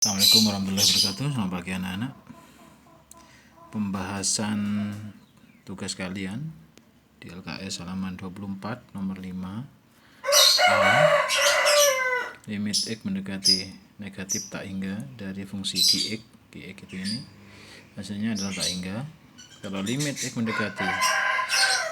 Assalamualaikum warahmatullahi wabarakatuh. Selamat pagi anak-anak. Pembahasan tugas kalian di LKS halaman 24 nomor 5 A. Limit X mendekati negatif tak hingga dari fungsi Gx itu ini hasilnya adalah tak hingga. Kalau limit X mendekati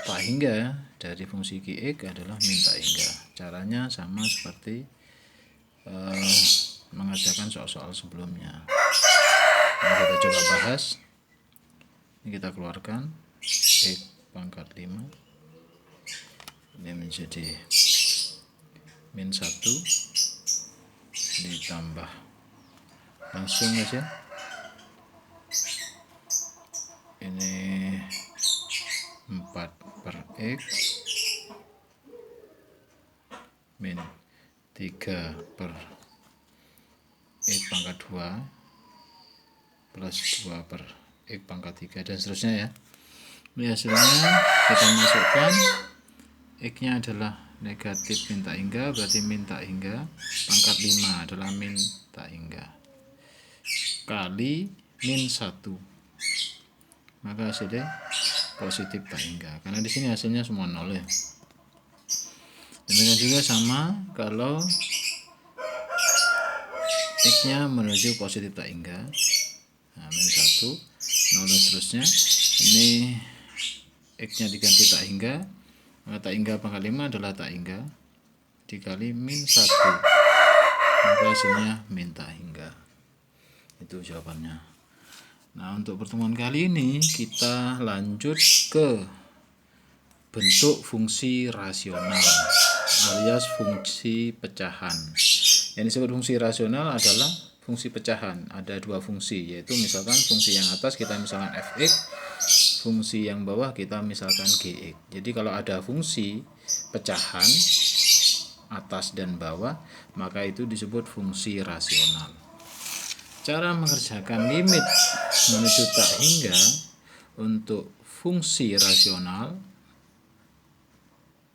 tak hingga dari fungsi Gx adalah min tak hingga. Caranya sama seperti mengerjakan soal-soal sebelumnya. Nah, kita coba bahas. Ini kita keluarkan X pangkat 5 ini menjadi min 1 ditambah langsung aja ini 4/X min 3/X pangkat 2 plus 2/X pangkat 3 dan seterusnya ya. Ini hasilnya kita masukkan, X nya adalah negatif min tak hingga, berarti min tak hingga pangkat 5 adalah min tak hingga kali min 1, maka hasilnya positif tak hingga, karena di sini hasilnya semua 0 ya. Demikian juga sama kalau X nya menuju positif tak hingga, nah, min 1, 0 dan seterusnya. Ini X nya diganti tak hingga, maka tak hingga pangkat 5 adalah tak hingga dikali min 1, maka hasilnya min tak hingga. Itu jawabannya. Nah, untuk pertemuan kali ini kita lanjut ke bentuk fungsi rasional alias fungsi pecahan. Yang disebut fungsi rasional adalah fungsi pecahan. Ada dua fungsi, yaitu misalkan fungsi yang atas kita misalkan fx, fungsi yang bawah kita misalkan gx. Jadi kalau ada fungsi pecahan atas dan bawah, maka itu disebut fungsi rasional. Cara mengerjakan limit menuju tak hingga untuk fungsi rasional,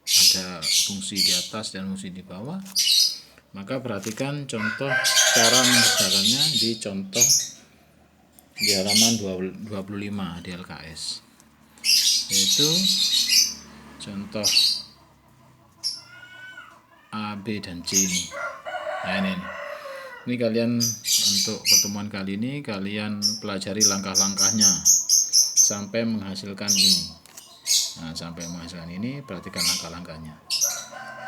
ada fungsi di atas dan fungsi di bawah, maka perhatikan contoh cara mengerjakannya di contoh di halaman 25 di LKS, yaitu contoh A, B, dan C ini. Nah, ini kalian untuk pertemuan kali ini kalian pelajari langkah-langkahnya sampai menghasilkan ini. Nah, sampai menghasilkan ini perhatikan langkah-langkahnya.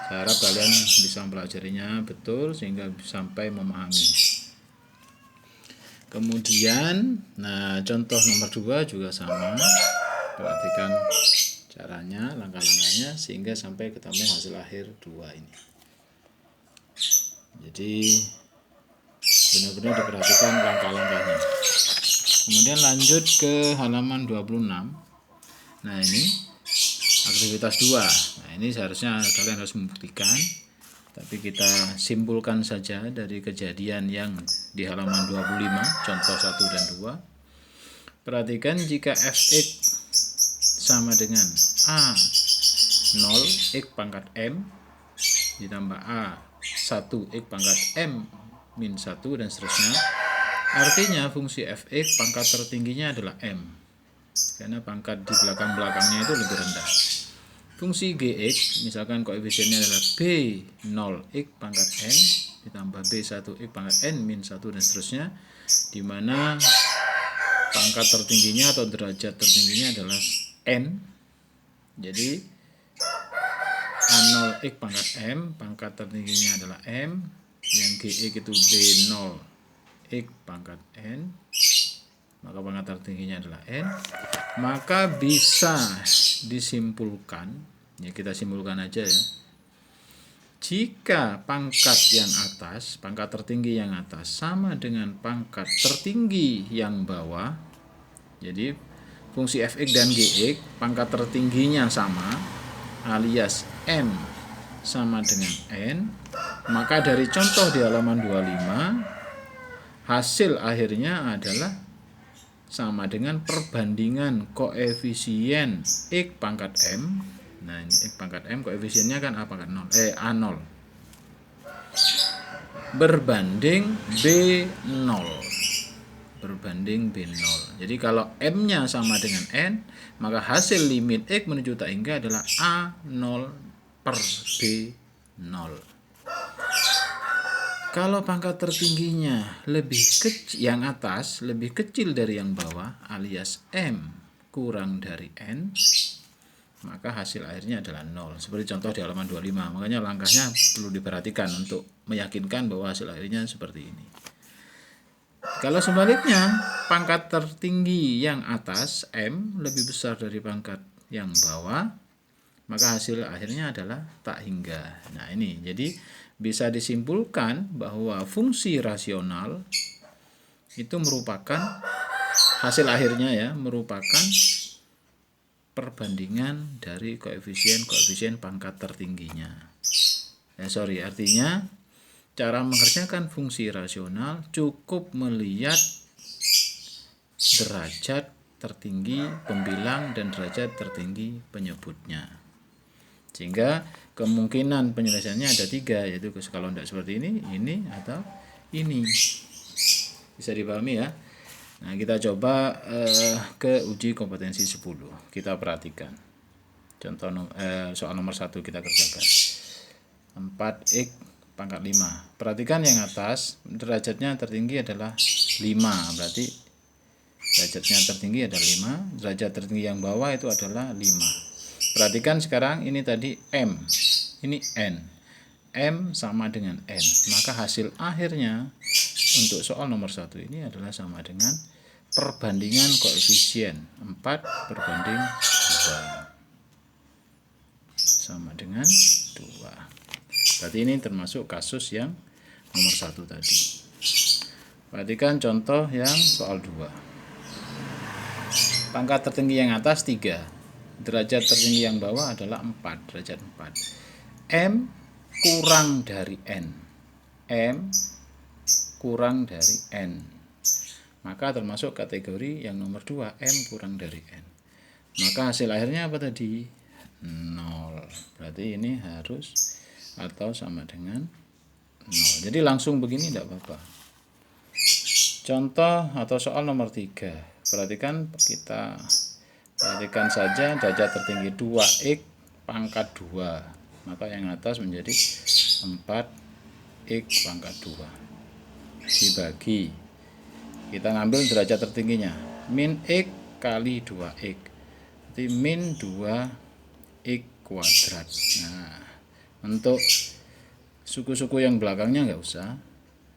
Saya harap kalian bisa mempelajarinya betul sehingga sampai memahami. Kemudian, nah contoh nomor 2 juga sama. Perhatikan caranya, langkah-langkahnya sehingga sampai ketemu hasil akhir 2 ini. Jadi benar-benar diperhatikan langkah-langkahnya. Kemudian lanjut ke halaman 26. Nah, ini aktivitas 2. Nah, ini seharusnya kalian harus membuktikan, tapi kita simpulkan saja dari kejadian yang di halaman 25, contoh 1 dan 2. Perhatikan jika fx sama dengan A 0 x pangkat m ditambah A 1 x pangkat m min 1 dan seterusnya, artinya fungsi fx pangkat tertingginya adalah m, karena pangkat di belakang-belakangnya itu lebih rendah. Fungsi gx misalkan koefisiennya adalah b0x pangkat n ditambah b1x pangkat n min 1 dan seterusnya, di mana pangkat tertingginya atau derajat tertingginya adalah n. Jadi a0x pangkat m pangkat tertingginya adalah m, yang gx itu b0x pangkat n, maka pangkat tertingginya adalah n. Maka bisa disimpulkan, ya kita simpulkan aja ya, jika pangkat yang atas, pangkat tertinggi yang atas sama dengan pangkat tertinggi yang bawah, jadi fungsi fx dan gx pangkat tertingginya sama alias m sama dengan n, maka dari contoh di halaman 25 hasil akhirnya adalah sama dengan perbandingan koefisien x pangkat m. Nah, ini x pangkat m koefisiennya kan a pangkat 0, A0. berbanding B0. Berbanding B0. Jadi kalau M-nya sama dengan N, maka hasil limit X menuju tak hingga adalah A0 per B0. Kalau pangkat tertingginya lebih kecil, yang atas lebih kecil dari yang bawah, alias M kurang dari N, maka hasil akhirnya adalah 0. Seperti contoh di halaman 25. Makanya langkahnya perlu diperhatikan untuk meyakinkan bahwa hasil akhirnya seperti ini. Kalau sebaliknya, pangkat tertinggi yang atas M lebih besar dari pangkat yang bawah, maka hasil akhirnya adalah tak hingga. Nah ini, jadi bisa disimpulkan bahwa fungsi rasional itu merupakan hasil akhirnya ya, merupakan perbandingan dari koefisien pangkat tertingginya. Artinya cara mengerjakan fungsi rasional cukup melihat derajat tertinggi pembilang dan derajat tertinggi penyebutnya. Sehingga kemungkinan penyelesaiannya ada 3, yaitu kalau tidak seperti ini atau ini. Bisa dipahami ya. Nah, kita coba ke uji kompetensi 10. Kita perhatikan. Contoh soal nomor 1 kita kerjakan. 4x pangkat 5. Perhatikan yang atas, derajatnya tertinggi adalah 5. Berarti derajatnya tertinggi adalah 5. Derajat tertinggi yang bawah itu adalah 5. Perhatikan sekarang ini tadi M, ini N. M sama dengan N. Maka hasil akhirnya untuk soal nomor 1 ini adalah sama dengan perbandingan koefisien 4 berbanding 2. Sama dengan 2. Berarti ini termasuk kasus yang nomor 1 tadi. Perhatikan contoh yang soal 2. Pangkat tertinggi yang atas 3. Derajat tertinggi yang bawah adalah 4, derajat 4. M kurang dari N. M kurang dari N. Maka termasuk kategori yang nomor 2, M kurang dari N. Maka hasil akhirnya apa tadi? 0. Berarti ini harus atau sama dengan 0. Jadi langsung begini tidak apa-apa. Contoh atau soal nomor 3. Perhatikan saja derajat tertinggi 2x pangkat 2. Maka yang atas menjadi 4x pangkat 2. Dibagi. Kita ngambil derajat tertingginya. Min x kali 2x. Jadi min 2x kuadrat. Nah, untuk suku-suku yang belakangnya nggak usah.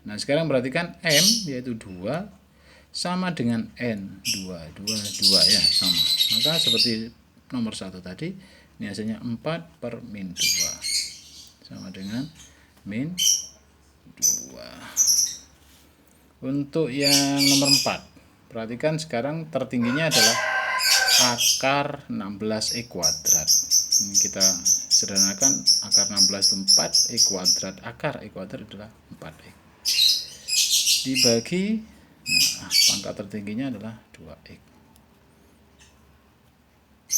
Nah, sekarang perhatikan M yaitu 2 sama dengan N 2 ya, sama. Maka seperti nomor 1 tadi, ini hasilnya 4 per min 2 sama dengan min 2. Untuk yang nomor 4, perhatikan sekarang tertingginya adalah akar 16x kuadrat. Ini kita sederhanakan, akar 16 itu 4x kuadrat. Akar x kuadrat adalah 4x. Dibagi, nah, pangkat tertingginya adalah 2x.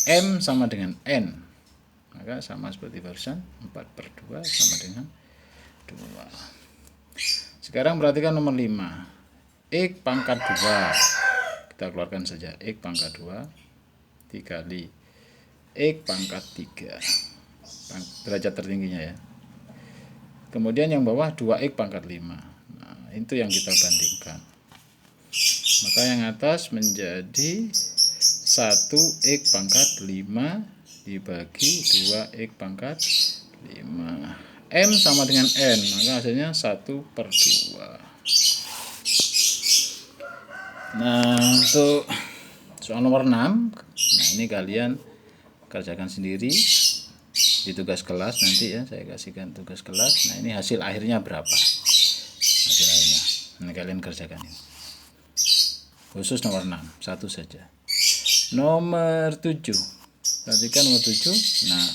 M sama dengan N. Maka sama seperti barusan, 4 per 2 sama dengan 2. Sekarang perhatikan nomor 5. X pangkat 2. Kita keluarkan saja. X pangkat 2 dikali X pangkat 3. Derajat tertingginya ya. Kemudian yang bawah 2x pangkat 5. Nah, itu yang kita bandingkan. Maka yang atas menjadi 1x pangkat 5 dibagi 2x pangkat 5. M sama dengan N, maka hasilnya 1 per 2. Nah, untuk soal nomor 6, nah ini kalian kerjakan sendiri di tugas kelas nanti ya, saya kasihkan tugas kelas. Nah, ini hasil akhirnya berapa? Hasil akhirnya. Ini kalian kerjakan ini. Khusus nomor 6, satu saja. Nomor 7. Perhatikan nomor 7. Nah,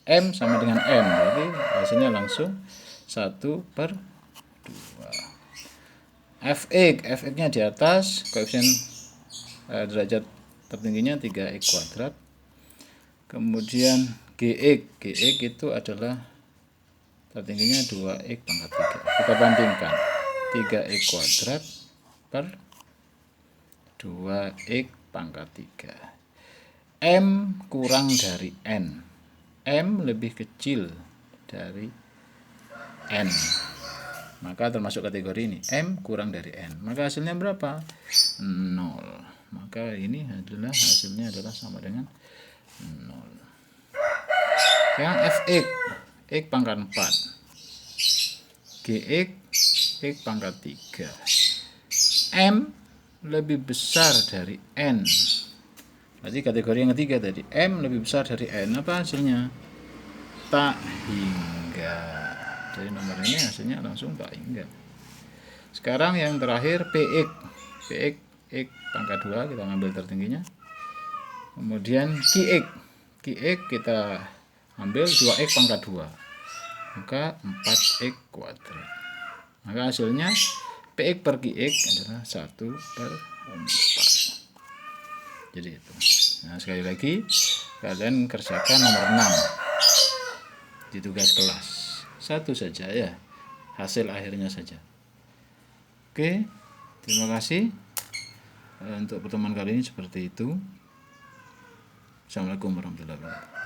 M sama dengan N, berarti hasilnya langsung 1 per 2. Fx-nya di atas, koefisien derajat tertingginya 3x kuadrat. Kemudian Gx itu adalah tertingginya 2x pangkat 3. Kita bandingkan 3x kuadrat per 2x pangkat 3. M kurang dari N. M lebih kecil dari N. Maka termasuk kategori ini. M kurang dari N. Maka hasilnya berapa? 0. Maka ini adalah hasilnya adalah sama dengan 0. Sekarang Fx, x pangkat 4. Gx, x pangkat 3. M lebih besar dari N. Berarti kategori yang ketiga tadi, M lebih besar dari N. Apa hasilnya? Tak hingga. Dari nomor ini hasilnya langsung tak hingga. Sekarang yang terakhir Px. Px x pangkat 2, kita ambil tertingginya. Kemudian Qx. Qx kita ambil 2x pangkat 2. Maka 4x kuadrat. Maka hasilnya Px per Qx adalah 1/4. Jadi itu. Nah, sekali lagi kalian kerjakan nomor 6 di tugas kelas. Satu saja ya, hasil akhirnya saja. Oke, terima kasih. Untuk pertemuan kali ini seperti itu. Assalamualaikum warahmatullahi wabarakatuh.